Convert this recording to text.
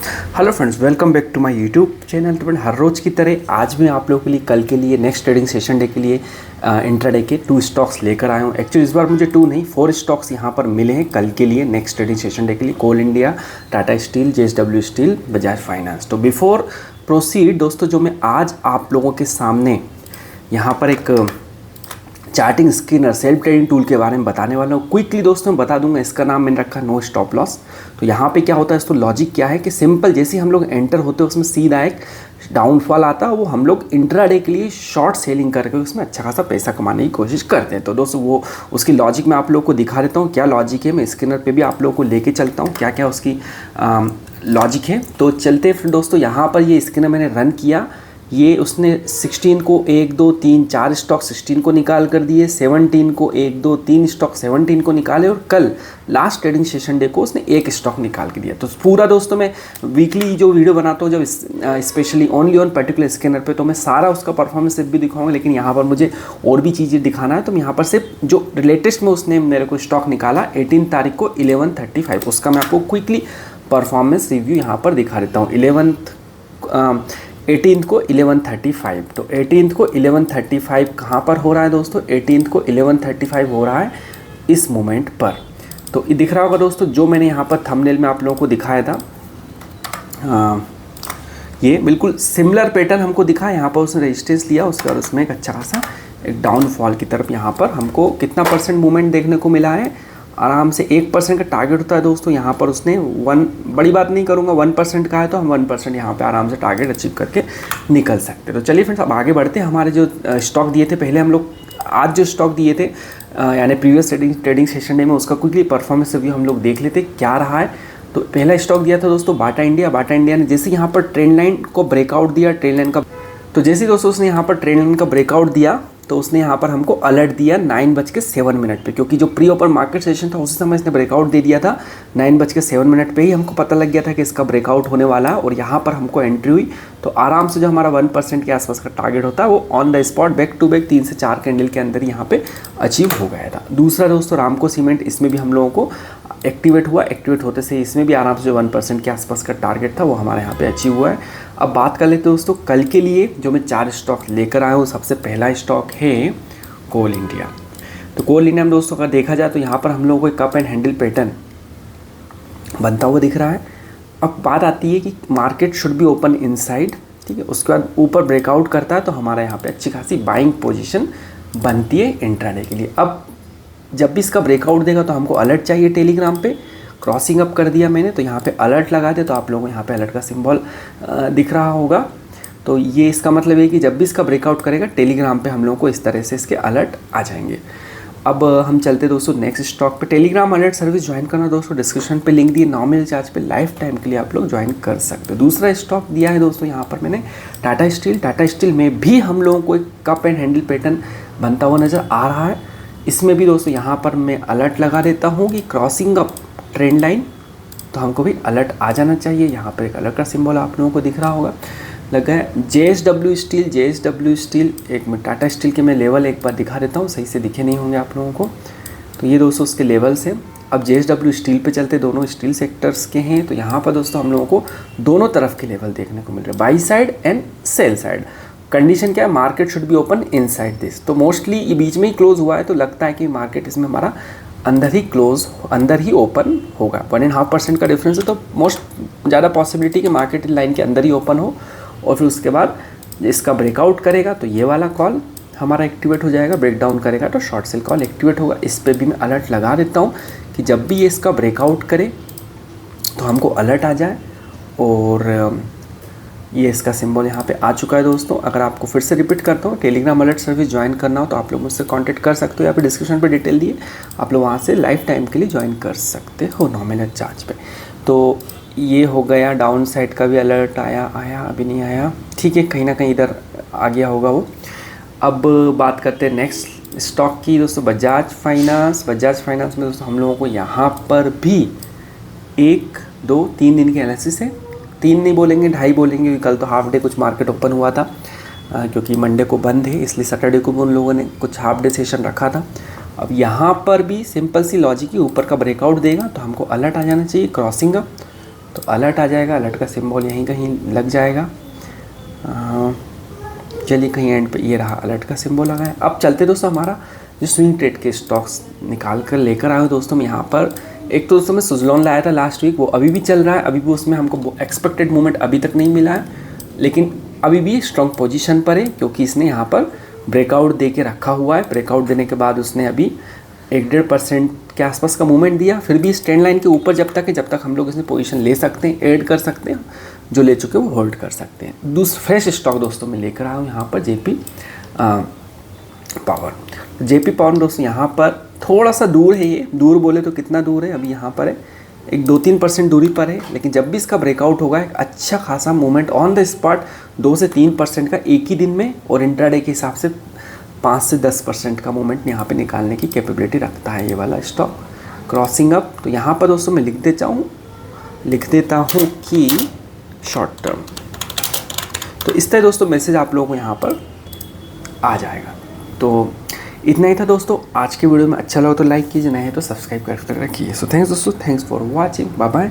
Hello friends, welcome back to my YouTube channel. तो हर रोज़ की तरह आज मैं आप लोगों के लिए कल के लिए नेक्स्ट ट्रेडिंग सेशन डे के लिए इंट्राडे के 2 स्टॉक्स लेकर आया हूँ। एक्चुअली इस बार मुझे 2 नहीं 4 स्टॉक्स यहाँ पर मिले हैं कल के लिए नेक्स्ट ट्रेडिंग सेशन डे के लिए। Coal India, Tata steel, JSW steel, Bajaj finance. तो बिफोर प्रोसीड दोस्तों, जो मैं आज आप लोगों के सामने यहाँ पर एक charting screener self trading tool के बारे में बताने वाला हूँ। क्विकली दोस्तों मैं बता दूंगा, इसका नाम मैंने रखा नो स्टॉप लॉस। तो यहाँ पे क्या होता है, इसको लॉजिक क्या है कि सिंपल जैसे ही हम लोग एंटर होते हैं उसमें सीधा एक डाउनफॉल आता है, वो हम लोग इंट्राडे के लिए शॉर्ट सेलिंग करके उसमें अच्छा खासा पैसा कमाने की कोशिश करते हैं। तो दोस्तों वो उसकी लॉजिक मैं आप लोगों को दिखा देता हूँ, क्या लॉजिक है। मैं स्क्रीनर पे भी आप लोगों को लेके चलता हूँ क्या क्या उसकी लॉजिक है। तो चलते फिर दोस्तों, यहाँ पर ये स्क्रीनर मैंने रन किया, ये उसने 16 को 1 2 3 4 स्टॉक 16 को निकाल कर दिए, 17 को 1 2 3 स्टॉक 17 को निकाले, और कल लास्ट ट्रेडिंग सेशन डे को उसने 1 स्टॉक निकाल के दिया। तो पूरा दोस्तों मैं वीकली जो वीडियो बनाता हूँ जब specially only on particular scanner पे, तो मैं सारा उसका परफॉर्मेंस भी दिखाऊंगा, लेकिन यहाँ पर मुझे और भी चीज़ें दिखाना है। तो यहाँ पर सिर्फ जो लेटेस्ट में उसने मेरे को स्टॉक निकाला 18 तारीख को 11:35, उसका मैं आपको क्विकली परफॉर्मेंस रिव्यू यहाँ पर दिखा देता हूँ। 18th को 11:35, तो 18th को 11:35 कहाँ पर हो रहा है दोस्तों? 18th को 11:35 हो रहा है इस मोमेंट पर। तो ये दिख रहा होगा दोस्तों, जो मैंने यहाँ पर थंबनेल में आप लोगों को दिखाया था, ये बिल्कुल सिमिलर पैटर्न हमको दिखा। यहाँ पर उसने रेजिस्टेंस लिया, उसके बाद उसमें एक अच्छा खासा एक डाउनफॉल की तरफ यहाँ पर हमको कितना परसेंट मूवमेंट देखने को मिला है, आराम से 1% का टारगेट होता है दोस्तों। यहाँ पर उसने बड़ी बात नहीं करूँगा, 1% का है तो हम 1% यहाँ पे आराम से टारगेट अचीव करके निकल सकते। तो चलिए फ्रेंड्स, अब आगे बढ़ते हैं। हमारे जो स्टॉक दिए थे पहले हम लोग, आज जो स्टॉक दिए थे यानी प्रीवियस ट्रेडिंग सेशन डे में, उसका क्विकली परफॉर्मेंस रिव्यू हम लोग देख लेते क्या रहा है। तो पहला स्टॉक दिया था दोस्तों बाटा इंडिया। बाटा इंडिया ने जैसे यहाँ पर ट्रेंड लाइन को ब्रेकआउट दिया, ट्रेंड लाइन का, तो जैसे दोस्तों उसने यहाँ पर ट्रेंड लाइन का ब्रेकआउट दिया, तो उसने यहाँ पर हमको अलर्ट दिया 9:07 पे, क्योंकि जो प्री ओपन मार्केट सेशन था उसी समय इसने ब्रेकआउट दे दिया था। 9:07 पे ही हमको पता लग गया था कि इसका ब्रेकआउट होने वाला है, और यहाँ पर हमको एंट्री हुई। तो आराम से जो हमारा 1% के आसपास का टारगेट होता है वो on the spot back to back 3 से 4 कैंडल के अंदर यहाँ पे अचीव हो गया था। दूसरा दोस्तों रामको सीमेंट, इसमें भी हम लोगों को एक्टिवेट हुआ। एक्टिवेट होते से इसमें भी आराम से जो 1% के आसपास का टारगेट था वो हमारे यहाँ पे अचीव हुआ है। अब बात कर लेते हैं दोस्तों कल के लिए जो मैं 4 स्टॉक लेकर आया हूँ। सबसे पहला स्टॉक है कोल इंडिया। तो कोल इंडिया में दोस्तों अगर देखा जाए तो यहाँ पर हम लोगों को एक कप एंड हैंडल पैटर्न बनता हुआ दिख रहा है। अब बात आती है कि market should be open inside, ठीक है। उसके बाद ऊपर ब्रेकआउट करता है तो हमारा यहाँ पे अच्छी खासी बाइंग पोजीशन बनती है इंट्राडे के लिए। अब जब भी इसका ब्रेकआउट देगा तो हमको अलर्ट चाहिए। टेलीग्राम पे क्रॉसिंग अप कर दिया मैंने, तो यहाँ पे अलर्ट लगा दे, तो आप लोगों को यहाँ पे अलर्ट का सिंबल दिख रहा होगा। तो ये इसका मतलब है कि जब भी इसका ब्रेकआउट करेगा टेलीग्राम पे हम लोगों को इस तरह से इसके अलर्ट आ जाएंगे। अब हम चलते दोस्तों नेक्स्ट स्टॉक पे। टेलीग्राम अलर्ट सर्विस ज्वाइन करना दोस्तों, डिस्क्रिप्शन पे लिंक दिए, नॉमिनल चार्ज पे लाइफ टाइम के लिए आप लोग ज्वाइन कर सकते हो। दूसरा स्टॉक दिया है दोस्तों यहाँ पर मैंने टाटा स्टील। टाटा स्टील में भी हम लोगों को एक कप एंड हैंडल पैटर्न बनता हुआ नज़र आ रहा है। इसमें भी दोस्तों यहाँ पर मैं अलर्ट लगा देता हूँ कि क्रॉसिंग अप ट्रेंड लाइन, तो हमको भी अलर्ट आ जाना चाहिए। यहाँ पर एक अलर्ट का सिंबल आप लोगों को दिख रहा होगा लगा है। JSW स्टील, एक मिनट, टाटा स्टील के मैं लेवल एक बार दिखा देता हूँ, सही से दिखे नहीं होंगे आप लोगों को। तो ये दोस्तों उसके लेवल्स हैं। अब JSW स्टील पे चलते, दोनों स्टील सेक्टर्स के हैं। तो यहाँ पर दोस्तों हम लोगों को दोनों तरफ के लेवल देखने को मिल रहे हैं, by side and sell side. Condition क्या है? Market should be open inside this. तो मोस्टली ये बीच में ही क्लोज हुआ है, तो लगता है कि मार्केट इसमें हमारा अंदर ही ओपन होगा। 1.5% का डिफरेंस है, तो मोस्ट ज़्यादा पॉसिबिलिटी कि मार्केट लाइन के अंदर ही ओपन हो, और फिर उसके बाद इसका ब्रेकआउट करेगा तो ये वाला कॉल हमारा एक्टिवेट हो जाएगा, ब्रेकडाउन करेगा तो शॉर्ट सेल कॉल एक्टिवेट होगा। इस पे भी मैं अलर्ट लगा देता हूँ कि जब भी ये इसका ब्रेकआउट करे तो हमको अलर्ट आ जाए। और ये इसका सिंबल यहाँ पे आ चुका है दोस्तों। अगर आपको फिर से रिपीट करता हूँ, टेलीग्राम अलर्ट सर्विस ज्वाइन करना हो तो आप लोग मुझसे कांटेक्ट कर सकते हो, या फिर डिस्क्रिप्शन पे डिटेल दिए, आप लोग वहाँ से लाइफ टाइम के लिए ज्वाइन कर सकते हो नॉमिनल चार्ज पे। तो ये हो गया, डाउन साइड का भी अलर्ट आया अभी नहीं आया, ठीक है, कहीं ना कहीं इधर आ गया होगा वो। अब बात करते हैं नेक्स्ट स्टॉक की दोस्तों, बजाज फाइनेंस। बजाज फाइनेंस में दोस्तों हम लोगों को यहाँ पर भी 1 2 3 दिन की एनालिसिस है। 3 नहीं बोलेंगे, 2.5 बोलेंगे, क्योंकि कल तो हाफ डे कुछ मार्केट ओपन हुआ था, क्योंकि मंडे को बंद है, इसलिए सैटरडे को भी उन लोगों ने कुछ हाफ डे सेशन रखा था। अब यहाँ पर भी सिंपल सी लॉजिक ही, ऊपर का ब्रेकआउट देगा तो हमको अलर्ट आ जाना चाहिए, क्रॉसिंग अप तो अलर्ट आ जाएगा, अलर्ट का सिंबल यहीं कहीं लग जाएगा। चलिए कहीं एंड पे ये रहा, अलर्ट का सिंबल लगा है। अब चलते दोस्तों हमारा जो स्विंग ट्रेड के स्टॉक्स निकाल कर लेकर आए हो दोस्तों मैं यहाँ पर। एक तो दोस्तों मैं सुज़लॉन लाया था लास्ट वीक, वो अभी भी चल रहा है, अभी भी उसमें हमको एक्सपेक्टेड मूवमेंट अभी तक नहीं मिला है, लेकिन अभी भी स्ट्रॉन्ग पोजीशन पर है क्योंकि इसने यहाँ पर ब्रेकआउट दे के रखा हुआ है। ब्रेकआउट देने के बाद उसने अभी 1-1.5% के आसपास का मूवमेंट दिया, फिर भी इस ट्रेंड लाइन के ऊपर जब तक है, जब तक हम लोग इसमें पोजीशन ले सकते हैं, ऐड कर सकते हैं, जो ले चुके हैं वो होल्ड कर सकते हैं। फ्रेश स्टॉक दोस्तों मैं लेकर आया हूँ यहाँ पर जेपी पावर। जेपी पावर दोस्तों यहाँ पर थोड़ा सा दूर है, ये दूर बोले तो कितना दूर है, अभी यहाँ पर है एक 2-3% दूरी पर है, लेकिन जब भी इसका ब्रेकआउट होगा एक अच्छा खासा मूवमेंट ऑन द स्पॉट 2 से 3% का एक ही दिन में, और इंट्राडे के हिसाब से 5 से 10% का मूवमेंट यहाँ पे निकालने की कैपेबिलिटी रखता है ये वाला स्टॉक। क्रॉसिंग अप, तो यहाँ पर दोस्तों मैं लिख देता हूँ कि शॉर्ट टर्म। तो इस तरह दोस्तों मैसेज आप लोगों को यहाँ पर आ जाएगा। तो इतना ही था दोस्तों आज के वीडियो में। अच्छा लगा तो लाइक कीजिए, नहीं है तो सब्सक्राइब कर रखिए। सो थैंक्स दोस्तों, thanks for watching, bye bye.